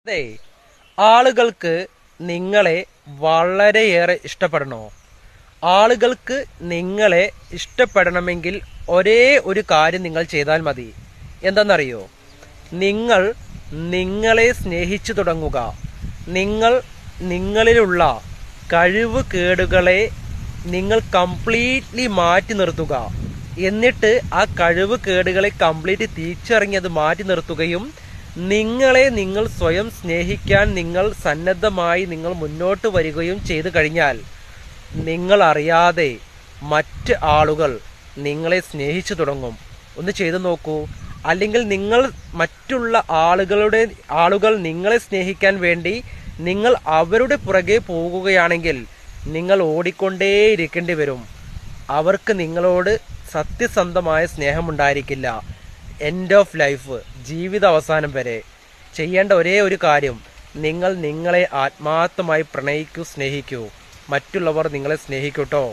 അതെ, ആളുകൾക്ക് നിങ്ങളെ വളരെയേറെ ഇഷ്ടപ്പെടണോ? ആളുകൾക്ക് നിങ്ങളെ ഇഷ്ടപ്പെടണമെങ്കിൽ ഒരേ ഒരു കാര്യം നിങ്ങൾ ചെയ്താൽ മതി. എന്തെന്നറിയോ? നിങ്ങൾ നിങ്ങളെ സ്നേഹിച്ചു തുടങ്ങുക. നിങ്ങൾ നിങ്ങളിലുള്ള കഴിവ് കേടുകളെ നിങ്ങൾ കംപ്ലീറ്റ്ലി മാറ്റി നിർത്തുക. എന്നിട്ട് ആ കഴിവ് കേടുകളെ കംപ്ലീറ്റ് തിരിച്ചറിഞ്ഞ് അത് മാറ്റി നിർത്തുകയും നിങ്ങളെ നിങ്ങൾ സ്വയം സ്നേഹിക്കാൻ നിങ്ങൾ സന്നദ്ധമായി നിങ്ങൾ മുന്നോട്ട് വരികയും ചെയ്തു കഴിഞ്ഞാൽ നിങ്ങൾ അറിയാതെ മറ്റ് ആളുകൾ നിങ്ങളെ സ്നേഹിച്ചു തുടങ്ങും. ഒന്ന് ചെയ്തു നോക്കൂ. അല്ലെങ്കിൽ മറ്റുള്ള ആളുകൾ നിങ്ങളെ സ്നേഹിക്കാൻ വേണ്ടി നിങ്ങൾ അവരുടെ പുറകെ പോകുകയാണെങ്കിൽ നിങ്ങൾ ഓടിക്കൊണ്ടേയിരിക്കേണ്ടി വരും. അവർക്ക് നിങ്ങളോട് സത്യസന്ധമായ സ്നേഹമുണ്ടായിരിക്കില്ല. എൻഡ് ഓഫ് ലൈഫ്, ജീവിത അവസാനം വരെ ചെയ്യേണ്ട ഒരേ ഒരു കാര്യം, നിങ്ങൾ നിങ്ങളെ ആത്മാർത്ഥമായി പ്രണയിക്കൂ, സ്നേഹിക്കൂ. മറ്റുള്ളവർ നിങ്ങളെ സ്നേഹിക്കൂട്ടോ.